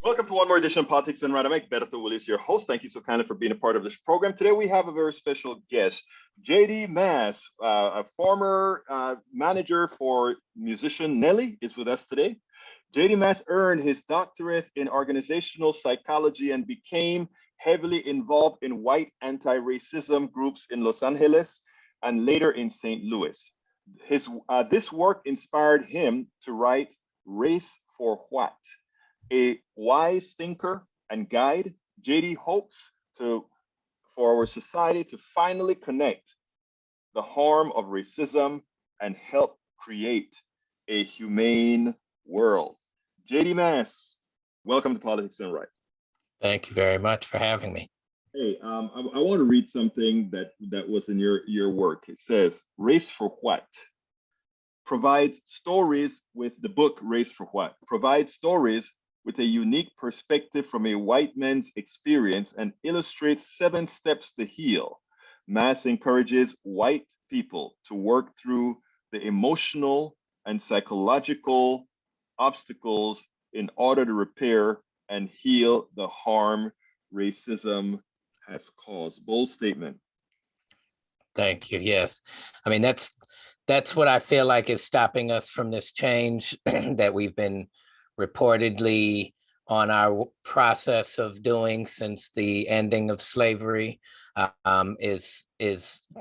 Welcome to one more edition of Politics and Right. I'm Egberto Willies, your host. Thank you so kindly for being a part of this program. Today we have a very special guest, JD Mass, a former manager for musician Nelly, is with us today. JD Mass earned his doctorate in organizational psychology and became heavily involved in white anti-racism groups in Los Angeles and later in St. Louis. This work inspired him to write Race for What? A wise thinker and guide, JD hopes for our society to finally connect the harm of racism and help create a humane world. JD Mass, welcome to Politics and Right. Thank you very much for having me. Hey, I want to read something that was in your work. It says, Race for What? Provides stories with the book Race for What? Provides stories with a unique perspective from a white man's experience and illustrates 7 steps to heal. Mass encourages white people to work through the emotional and psychological obstacles in order to repair and heal the harm racism has caused. Bold statement. Thank you. Yes. I mean, that's what I feel like is stopping us from this change that we've been reportedly on our process of doing since the ending of slavery, is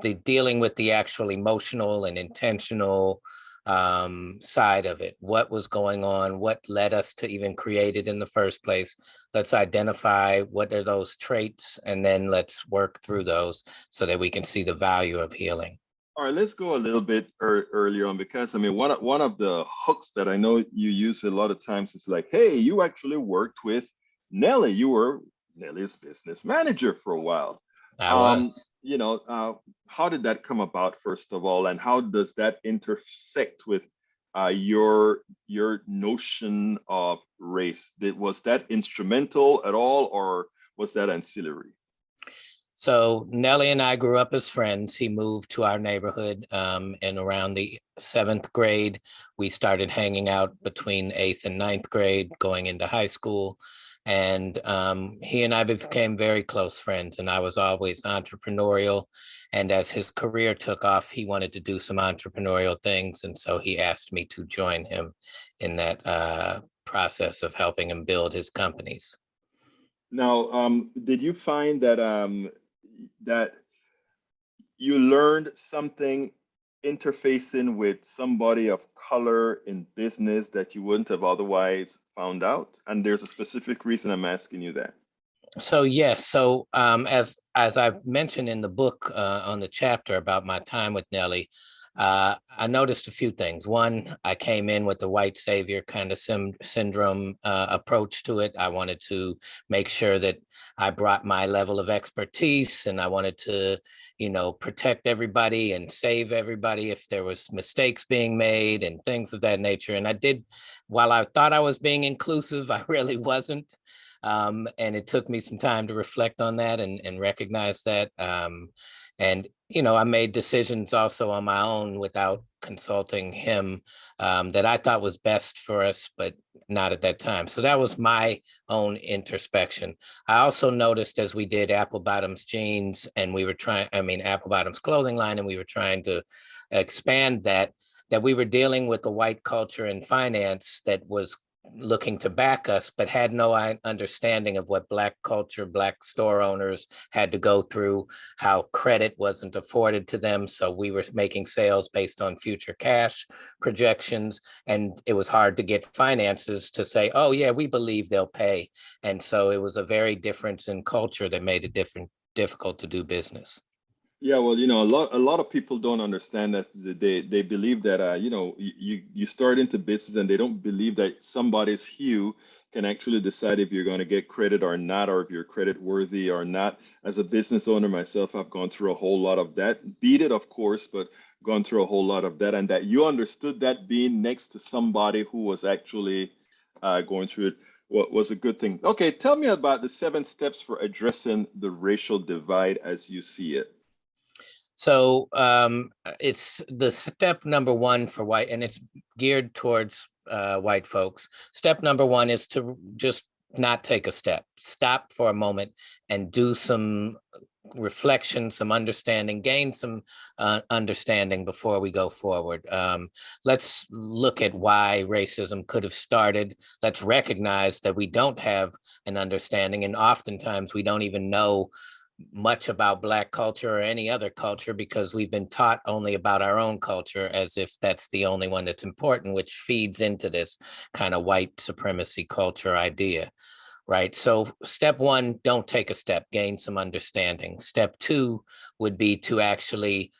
the dealing with the actual emotional and intentional side of it. What was going on? What led us to even create it in the first place? Let's identify what are those traits, and then let's work through those so that we can see the value of healing. All right, let's go a little bit earlier on, because I mean, one of the hooks that I know you use a lot of times is like, hey, you actually worked with Nelly. You were Nelly's business manager for a while. I was. How did that come about, first of all, and how does that intersect with your notion of race? Was that instrumental at all, or was that ancillary? So Nelly and I grew up as friends. He moved to our neighborhood, and around the 7th grade, we started hanging out between 8th and 9th grade, going into high school. And he and I became very close friends, and I was always entrepreneurial. And as his career took off, he wanted to do some entrepreneurial things. And so he asked me to join him in that process of helping him build his companies. Now, did you find that that you learned something interfacing with somebody of color in business that you wouldn't have otherwise found out? And there's a specific reason I'm asking you that. So yes, so as I've mentioned in the book, on the chapter about my time with Nelly, I noticed a few things. One, I came in with the white savior kind of syndrome approach to it. I wanted to make sure that I brought my level of expertise, and I wanted to, protect everybody and save everybody if there was mistakes being made and things of that nature. And I did, while I thought I was being inclusive, I really wasn't. And it took me some time to reflect on that and recognize that. And I made decisions also on my own without consulting him, that I thought was best for us, but not at that time. So that was my own introspection. I also noticed as we did Apple Bottoms jeans, and Apple Bottoms clothing line, and we were trying to expand that we were dealing with a white culture in finance that was looking to back us, but had no understanding of what Black culture, Black store owners had to go through, how credit wasn't afforded to them. So we were making sales based on future cash projections, and it was hard to get finances to say, oh yeah, we believe they'll pay. And so it was a very difference in culture that made it difficult to do business. Yeah, well, a lot of people don't understand that they believe that you start into business, and they don't believe that somebody's hue can actually decide if you're going to get credit or not, or if you're credit worthy or not. As a business owner myself, I've gone through a whole lot of that. Beat it, of course, but gone through a whole lot of that, and that you understood that being next to somebody who was actually going through it was a good thing. Okay, tell me about the 7 steps for addressing the racial divide as you see it. So it's the step number 1 for white, and it's geared towards white folks. Step number 1 is to just not take a step, stop for a moment and do some reflection, some understanding, gain some understanding before we go forward. Let's look at why racism could have started. Let's recognize that we don't have an understanding, and oftentimes we don't even know much about Black culture or any other culture because we've been taught only about our own culture as if that's the only one that's important, which feeds into this kind of white supremacy culture idea. Right. So step one, don't take a step, gain some understanding. Step two would be to actually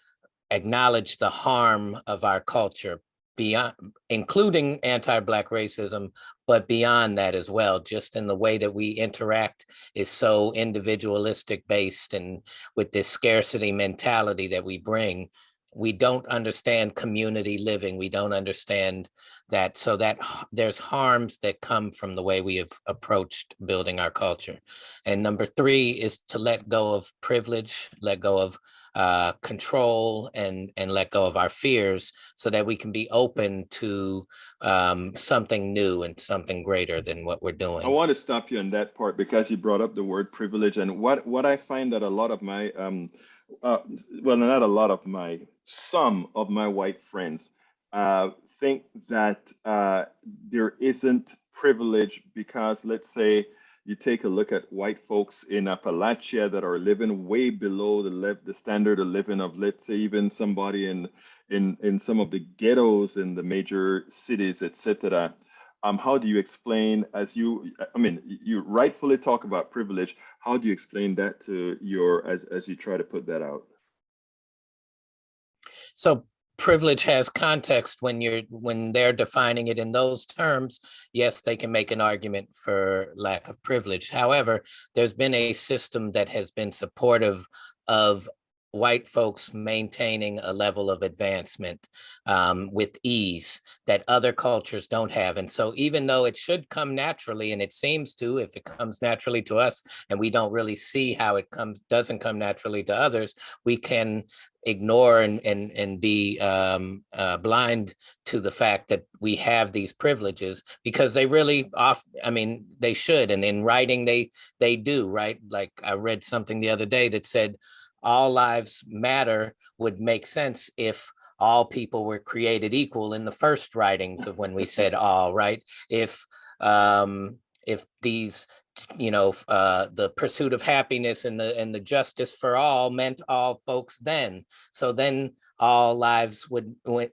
acknowledge the harm of our culture, beyond, including anti-Black racism, but beyond that as well, just in the way that we interact is so individualistic based, and with this scarcity mentality that we bring, we don't understand community living. We don't understand that. So that there's harms that come from the way we have approached building our culture. And number three is to let go of privilege, let go of control, and let go of our fears so that we can be open to something new and something greater than what we're doing. I want to stop you on that part because you brought up the word privilege, and what I find that a lot of my well, not a lot of my, some of my white friends uh, think that there isn't privilege because, let's say, you take a look at white folks in Appalachia that are living way below the standard of living of, let's say, even somebody in some of the ghettos in the major cities, etc. How do you explain, as you, I mean, you rightfully talk about privilege. How do you explain that to your, as you try to put that out? So privilege has context when they're defining it in those terms. Yes, they can make an argument for lack of privilege. However, there's been a system that has been supportive of white folks maintaining a level of advancement with ease that other cultures don't have. And so even though it should come naturally, and it seems to, if it comes naturally to us and we don't really see how it doesn't come naturally to others, we can ignore and be blind to the fact that we have these privileges because they really I mean, they should. And in writing, they do, right? Like I read something the other day that said, all lives matter would make sense if all people were created equal in the first writings of when we said all, right? If these, the pursuit of happiness and the justice for all meant all folks then. So then all lives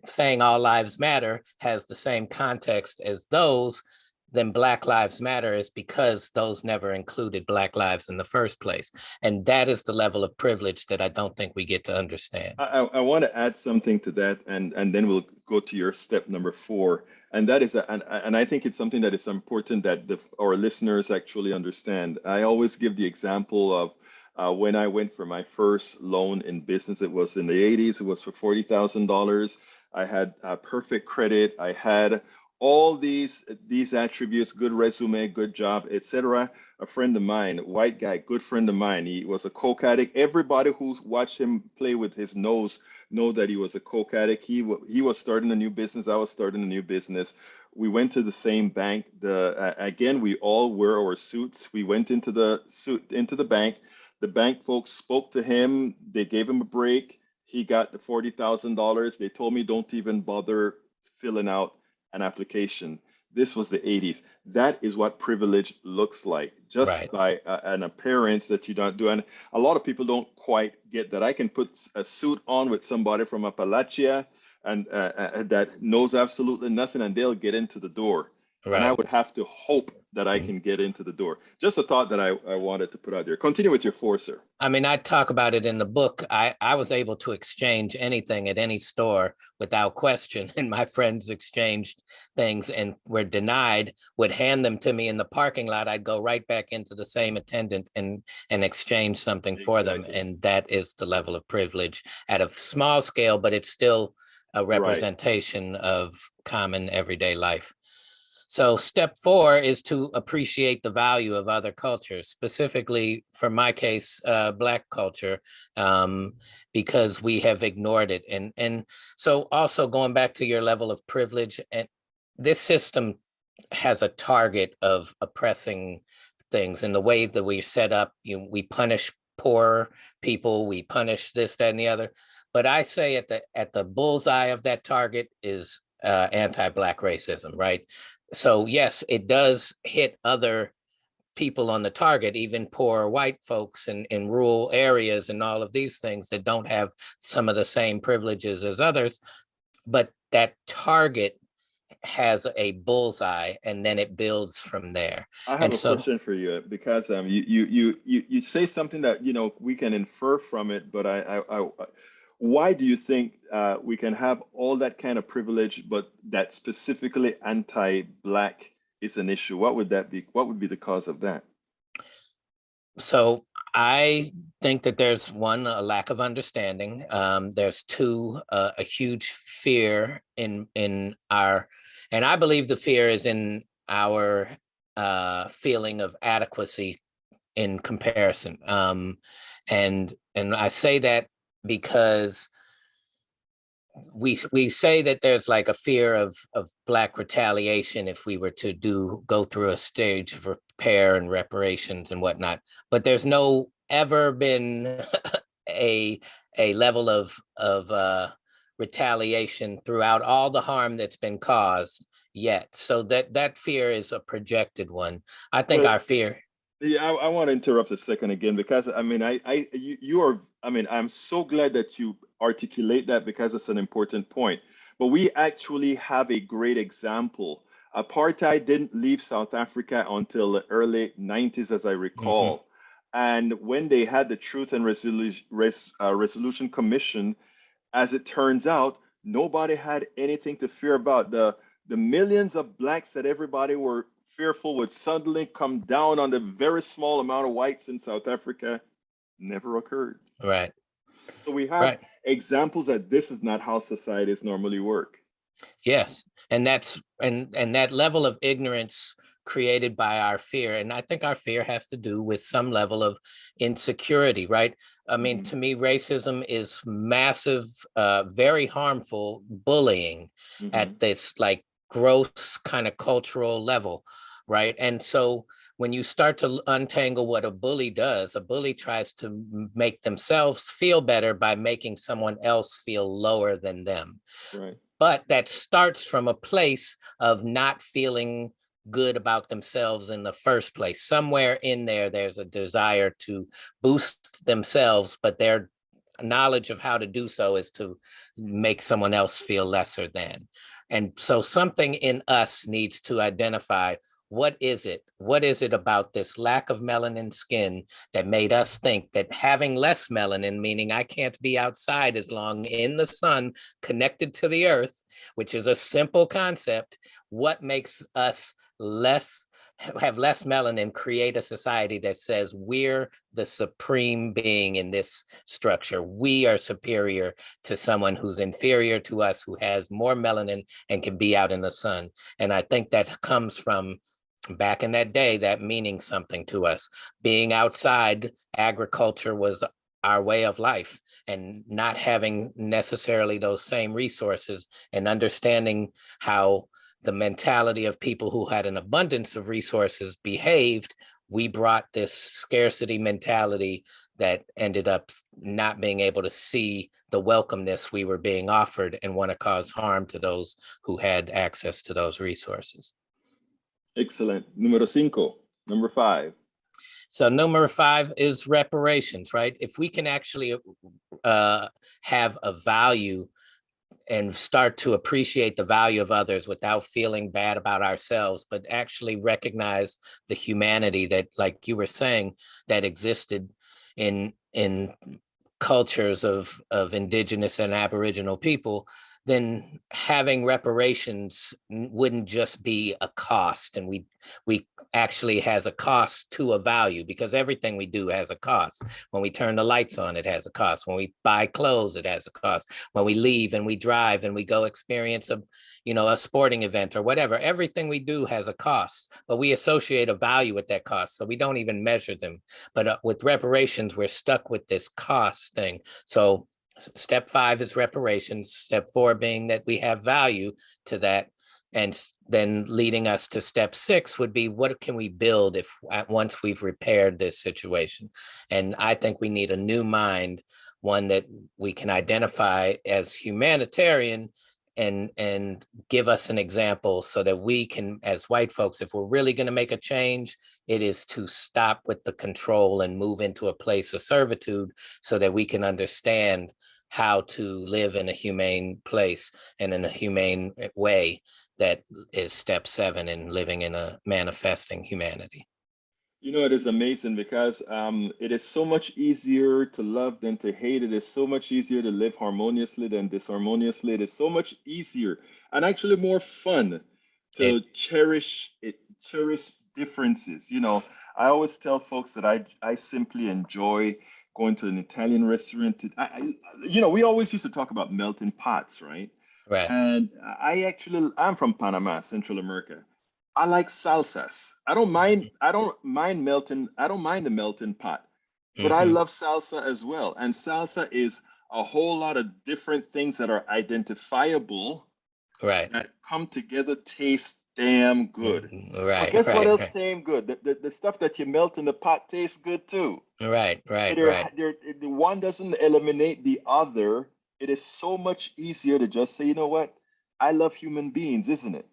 saying all lives matter has the same context as those, then Black Lives Matter is because those never included Black lives in the first place. And that is the level of privilege that I don't think we get to understand. I want to add something to that, and then we'll go to your step number four. And that is, and I think it's something that is important that our listeners actually understand. I always give the example of when I went for my first loan in business. It was in the 80s. It was for $40,000. I had perfect credit. I had all these attributes: good resume, good job, etc. A friend of mine, white guy, good friend of mine, he was a coke addict. Everybody who's watched him play with his nose know that he was a coke addict. He was starting a new business. I was starting a new business. We went to the same bank. Again, we all wear our suits. We went into the bank. The bank folks spoke to him. They gave him a break. He got the $40,000. They told me don't even bother filling out an application. This was the 80s. That is what privilege looks like, just Right. by an appearance that you don't do. And a lot of people don't quite get that. I can put a suit on with somebody from Appalachia and that knows absolutely nothing, and they'll get into the door. And I Right. would have to hope that I can get into the door. Just a thought that I wanted to put out there. Continue with your four, sir. I mean, I talk about it in the book. I was able to exchange anything at any store without question. And my friends exchanged things and were denied, would hand them to me in the parking lot. I'd go right back into the same attendant and exchange something for them. Exactly. And that is the level of privilege at a small scale, but it's still a Right. representation of common everyday life. So step four is to appreciate the value of other cultures, specifically for my case, Black culture, because we have ignored it. And so also going back to your level of privilege, and this system has a target of oppressing things. And the way that we set up, we punish poor people, we punish this, that, and the other. But I say at the bullseye of that target is anti-Black racism, right? So yes, it does hit other people on the target, even poor white folks in rural areas and all of these things that don't have some of the same privileges as others. But that target has a bullseye and then it builds from there. I have And a so, question for you because you say something that we can infer from it, but why do you think we can have all that kind of privilege, but that specifically anti-Black is an issue? What would that be? What would be the cause of that? so I think that there's one, a lack of understanding. There's two, a huge fear in our, and I believe the fear is in our feeling of adequacy in comparison. And I say that because we say that there's like a fear of Black retaliation if we were to go through a stage of repair and reparations and whatnot, but there's no ever been a level of retaliation throughout all the harm that's been caused yet. So that fear is a projected one. I think Well, our fear. yeah, I want to interrupt a second again because I mean, you are, I mean, I'm so glad that you articulate that because it's an important point. But we actually have a great example. Apartheid didn't leave South Africa until the early 90s, as I Mhm. recall. And when they had the Truth and Resolution Commission, as it turns out, nobody had anything to fear about. The millions of blacks that everybody were fearful would suddenly come down on the very small amount of whites in South Africa never occurred. Right, So we have right. examples that this is not how societies normally work. Yes, and and that level of ignorance created by our fear, and I think our fear has to do with some level of insecurity, right? I mean, Hmm. to me, racism is massive, very harmful bullying Hmm. at this like gross kind of cultural level, right? And so when you start to untangle what a bully does, a bully tries to make themselves feel better by making someone else feel lower than them, Right. but that starts from a place of not feeling good about themselves in the first place. Somewhere in there, there's a desire to boost themselves, but their knowledge of how to do so is to make someone else feel lesser than. And so something in us needs to identify, what is it? What is it about this lack of melanin skin that made us think that having less melanin, meaning I can't be outside as long in the sun, connected to the earth, which is a simple concept, what makes us have less melanin, create a society that says we're the supreme being in this structure. We are superior to someone who's inferior to us, who has more melanin and can be out in the sun. And I think that comes from back in that day, that meaning something to us. Being outside, agriculture was our way of life, and not having necessarily those same resources and understanding how the mentality of people who had an abundance of resources behaved, we brought this scarcity mentality that ended up not being able to see the welcomeness we were being offered and want to cause harm to those who had access to those resources. Excellent. Numero cinco. Number five. So number five is reparations, right? If we can actually have a value and start to appreciate the value of others without feeling bad about ourselves, but actually recognize the humanity that, like you were saying, that existed in cultures of indigenous and aboriginal people, then having reparations wouldn't just be a cost, and we actually has a cost to a value, because everything we do has a cost. When we turn the lights on, it has a cost. When we buy clothes, it has a cost. When we leave and we drive and we go experience a sporting event or whatever, everything we do has a cost, but we associate a value with that cost, so we don't even measure them. But with reparations, we're stuck with this cost thing. So step five is reparations. Step four being that we have value to that. And then leading us to step 6 would be, what can we build if once we've repaired this situation? And I think we need a new mind, one that we can identify as humanitarian and give us an example so that we can, as white folks, if we're really going to make a change, it is to stop with the control and move into a place of servitude so that we can understand how to live in a humane place and in a humane way. That is step 7 in living in a manifesting humanity. You know, it is amazing because it is so much easier to love than to hate. It is so much easier to live harmoniously than disharmoniously. It is so much easier and actually more fun to cherish differences. You know, I always tell folks that I simply enjoy going to an Italian restaurant. You know, we always used to talk about melting pots, right? Right. And I'm from Panama, Central America. I like salsas. I don't mind the melting pot, but I Mm-hmm. love salsa as well. And salsa is a whole lot of different things that are identifiable Right. that come together, taste damn good. But Right. guess what Right. else Right. tastes good? The stuff that you melt in the pot tastes good too. Right. So Right. Right. the one doesn't eliminate the other. It is so much easier to just say, you know what? I love human beings, isn't it?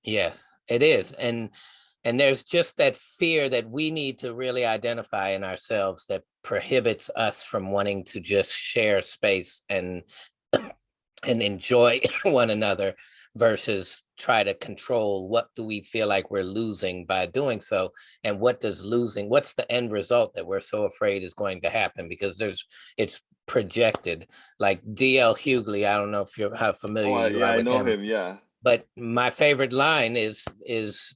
Yes, it is. And there's just that fear that we need to really identify in ourselves that prohibits us from wanting to just share space and enjoy one another versus try to control what do we feel like we're losing by doing so, and what's the end result that we're so afraid is going to happen, because it's projected. Like DL Hughley, I don't know if you're how Oh, familiar you yeah, are I with know him, him. Yeah. but my favorite line is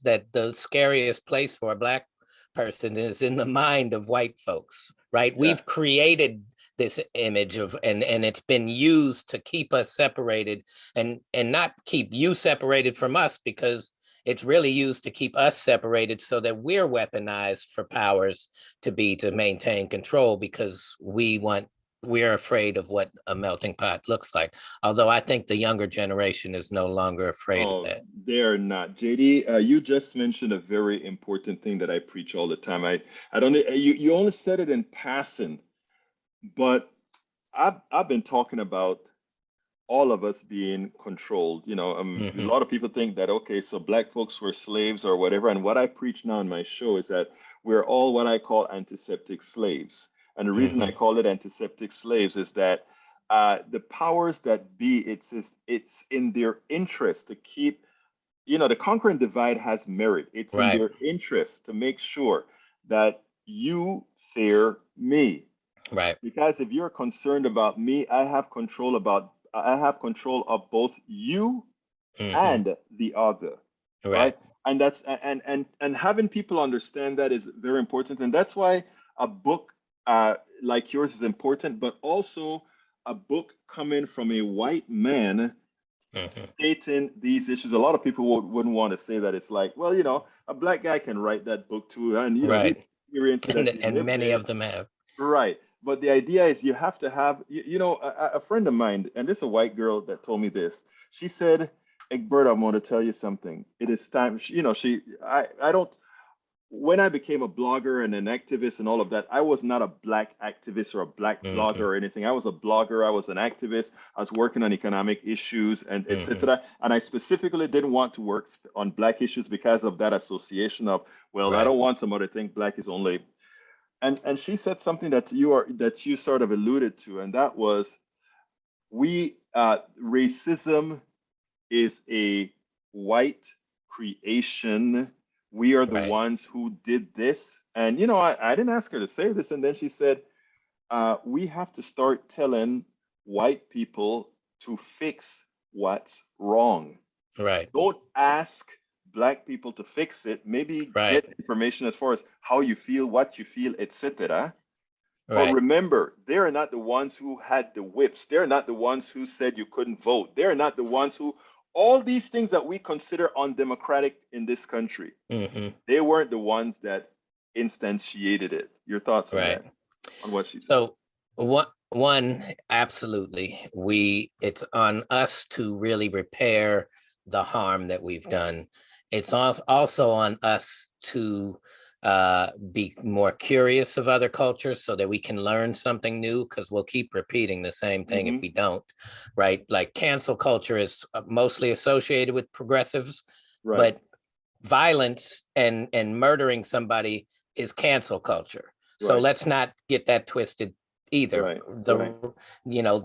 that the scariest place for a Black person is in the mind of white folks, right? Yeah. We've created this image of, and it's been used to keep us separated, and not keep you separated from us, because it's really used to keep us separated so that we're weaponized for powers to maintain control, because we're afraid of what a melting pot looks like. Although I think the younger generation is no longer afraid of Oh, that. they're not. JD, you just mentioned a very important thing that I preach all the time. I don't, you only said it in passing, but I've been talking about all of us being controlled. You know, a Hmm. lot of people think that, okay, so black folks were slaves or whatever. And what I preach now in my show is that we're all what I call antiseptic slaves. And the reason I Hmm. call it antiseptic slaves is that the powers that be, it's in their interest to keep, you know, the conquer and divide has merit. It's in Right, their interest to make sure that you fear me. right. Because if you're concerned about me, I have control of both you Hmm. and the other, Right, right? And and having people understand that is very important. And that's why a book like yours is important, but also a book coming from a white man hmm, stating these issues. A lot of people wouldn't want to say that. It's like, well, you know, a black guy can write that book too, and you know, these right. experiences that he And lived many with. of them have. Right. But the idea is you have to have, you know, a friend of mine, and this is a white girl that told me this. She said, Egberto, I'm going to tell you something. It is time. You know, I don't, when I became a blogger and an activist and all of that, I was not a black activist or a black blogger Hmm. or anything. I was a blogger. I was an activist. I was working on economic issues and Hmm. etc. And I specifically didn't want to work on black issues because of that association of, well, I Right, don't want somebody to think black is only, and she said something that you sort of alluded to, and that was we racism is a white creation. We are the right, ones who did this. And you know, I didn't ask her to say this, and then she said, we have to start telling white people to fix what's wrong. right, Don't ask black people to fix it. Maybe right, get information as far as how you feel, what you feel, etc. But right, remember, they're not the ones who had the whips. They're not the ones who said you couldn't vote. They're not the ones who, all these things that we consider undemocratic in this country, hmm, they weren't the ones that instantiated it. Your thoughts on right. that, on what she said? So one, absolutely. It's on us to really repair the harm that we've done. It's also on us to be more curious of other cultures so that we can learn something new, because we'll keep repeating the same thing if we don't, right? Like cancel culture is mostly associated with progressives, Right. but violence and murdering somebody is cancel culture. So Right. let's not get that twisted either. Right. The Right. you know,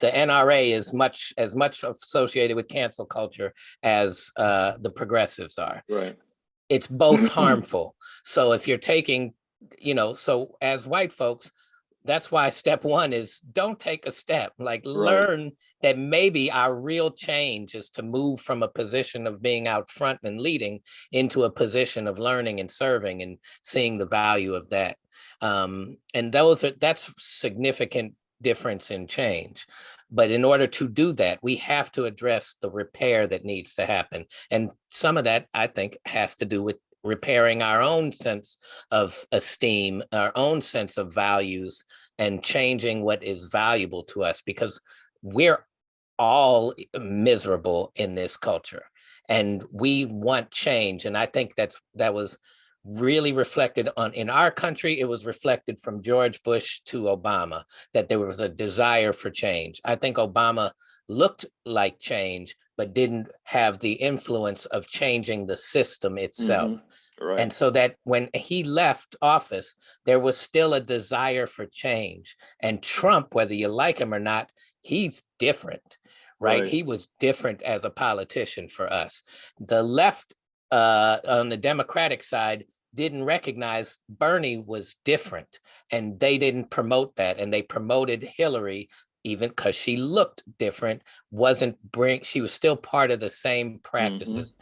the NRA is as much associated with cancel culture as the progressives are. Right. It's both harmful. So if you're taking, so as white folks, that's why step one is don't take a step, like Right. learn that maybe our real change is to move from a position of being out front and leading into a position of learning and serving and seeing the value of that. And that's significant difference in change. But in order to do that, we have to address the repair that needs to happen. And some of that, I think, has to do with repairing our own sense of esteem, our own sense of values, and changing what is valuable to us, because we're all miserable in this culture and we want change. And I think that was really reflected on in our country. It was reflected from George Bush to Obama, that there was a desire for change. I think Obama looked like change, but didn't have the influence of changing the system itself. Right. And so that when he left office, there was still a desire for change. And Trump, whether you like him or not, he's different, right? Right. He was different as a politician for us. The left on the Democratic side didn't recognize Bernie was different, and they didn't promote that. And they promoted Hillary, even because she looked different, she was still part of the same practices.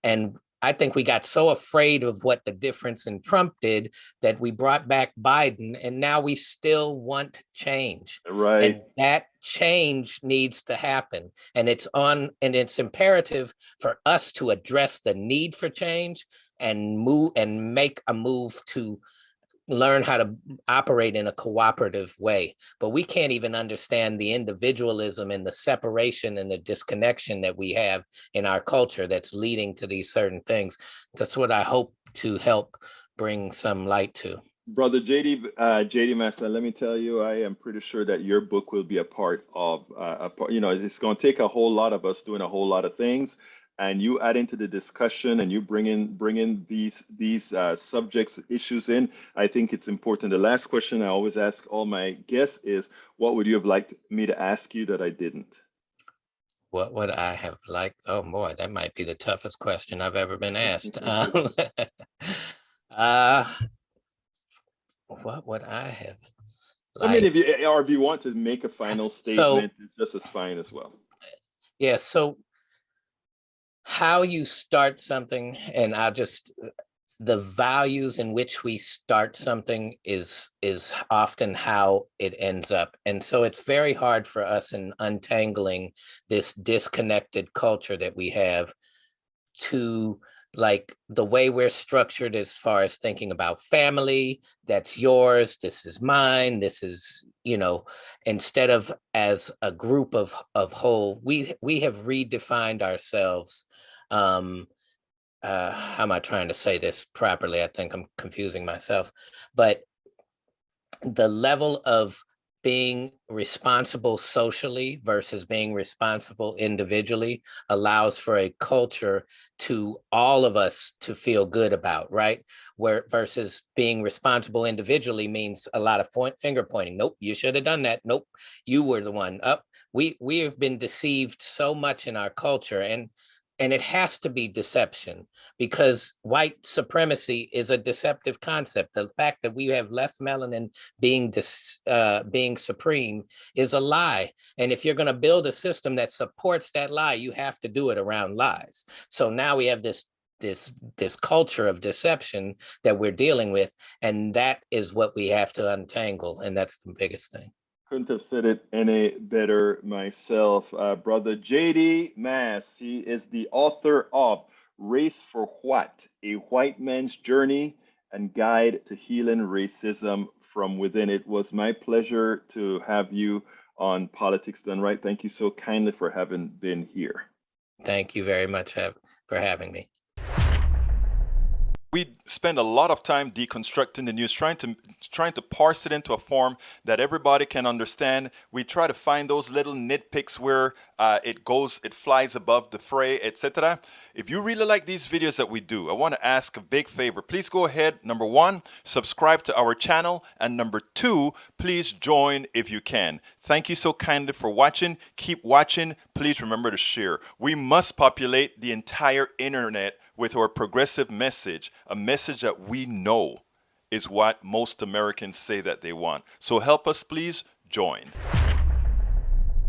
And I think we got so afraid of what the difference in Trump did that we brought back Biden, and now we still want change. Right. And that change needs to happen. And it's imperative for us to address the need for change and make a move to learn how to operate in a cooperative way. But we can't even understand the individualism and the separation and the disconnection that we have in our culture that's leading to these certain things. That's what I hope to help bring some light to. Brother JD Mass Psyd, let me tell you, I am pretty sure that your book will be a part of, it's going to take a whole lot of us doing a whole lot of things, and you add into the discussion and you bring in these subjects, issues in. I think it's important. The last question I always ask all my guests is, what would you have liked me to ask you that I didn't? What would I have liked? Oh boy, that might be the toughest question I've ever been asked. What would I have I mean, liked? if you want to make a final statement, it's just as fine as well. Yeah, so how you start something, and the values in which we start something is often how it ends up. And so it's very hard for us in untangling this disconnected culture that we have to, like, the way we're structured as far as thinking about family. That's yours, this is mine, this is, instead of as a group of whole, we have redefined ourselves. How am I trying to say this properly? I think I'm confusing myself, but the level of being responsible socially versus being responsible individually allows for a culture to all of us to feel good about, right? Where versus being responsible individually means a lot of finger pointing. Nope, you should have done that. Nope, you were the one. Up. We have been deceived so much in our culture, and it has to be deception, because white supremacy is a deceptive concept. The fact that we have less melanin being supreme is a lie. And if you're going to build a system that supports that lie, you have to do it around lies. So now we have this culture of deception that we're dealing with, and that is what we have to untangle. And that's the biggest thing. Couldn't have said it any better myself. Brother JD Mass, he is the author of Race for What? A White Man's Journey and Guide to Healing Racism from Within. It was my pleasure to have you on Politics Done Right. Thank you so kindly for having been here. Thank you very much for having me. We spend a lot of time deconstructing the news, trying to parse it into a form that everybody can understand. We try to find those little nitpicks where it flies above the fray, etc. If you really like these videos that we do, I want to ask a big favor. Please go ahead. Number one, subscribe to our channel, and number two, please join if you can. Thank you so kindly for watching. Keep watching. Please remember to share. We must populate the entire internet with our progressive message, a message that we know is what most Americans say that they want. So help us, please join.